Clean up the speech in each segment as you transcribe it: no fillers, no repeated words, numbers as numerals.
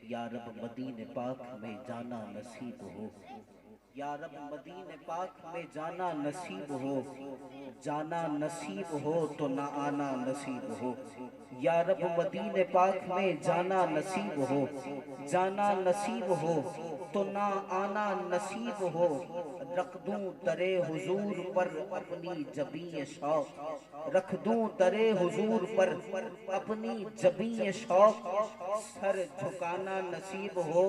یا رب مدینے پاک میں جانا نصیب ہو، یا رب مدینے پاک میں جانا نصیب ہو، جانا نصیب ہو تو نہ آنا نصیب ہو، یا رب مدینے پاک میں جانا نصیب ہو، جانا نصیب ہو تو نہ آنا نصیب ہو، رکھ دوں در حضور پر اپنی جبیں شوق، رکھ دوں در حضور پر اپنی جبیں شوق، سر جھکانا نصیب ہو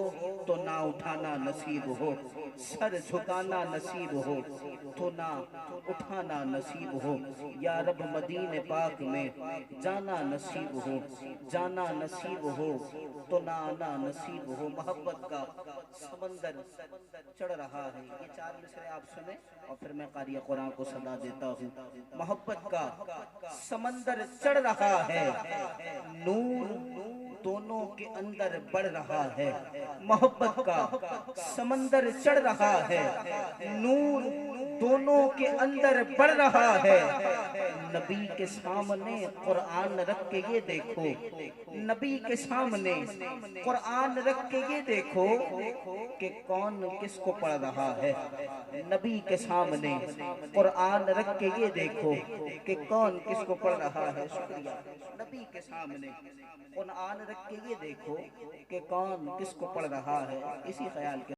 تو نہ اٹھانا نصیب ہو، سر جھکانا نصیب ہو تو نہ اٹھانا نصیب ہو، یا رب مدینے پاک میں جانا نصیب ہو، جانا نصیب ہو تو نہ آنا نصیب ہو۔ محبت کا سمندر چڑھ رہا ہے، یہ چار مصرے آپ سنیں اور پھر میں قاری قرآن کو صدا دیتا ہوں۔ محبت کا سمندر چڑھ رہا ہے، نور دونوں کے اندر بڑھ رہا ہے، محبت کا سمندر چڑھ رہا ہے، نور دونوں کے اندر بڑھ رہا ہے، نبی کے سامنے قرآن رکھ کے یہ دیکھو، نبی کے سامنے قرآن رکھ کے یہ دیکھو کہ کون کس کو پڑھ رہا ہے، نبی کے سامنے قرآن رکھ کے یہ دیکھو کہ کون کس کو پڑھ رہا ہے۔ شکریہ۔ نبی کے سامنے قرآن رکھ کے یہ دیکھو کہ کون کس کو پڑھ رہا ہے۔ اسی خیال کے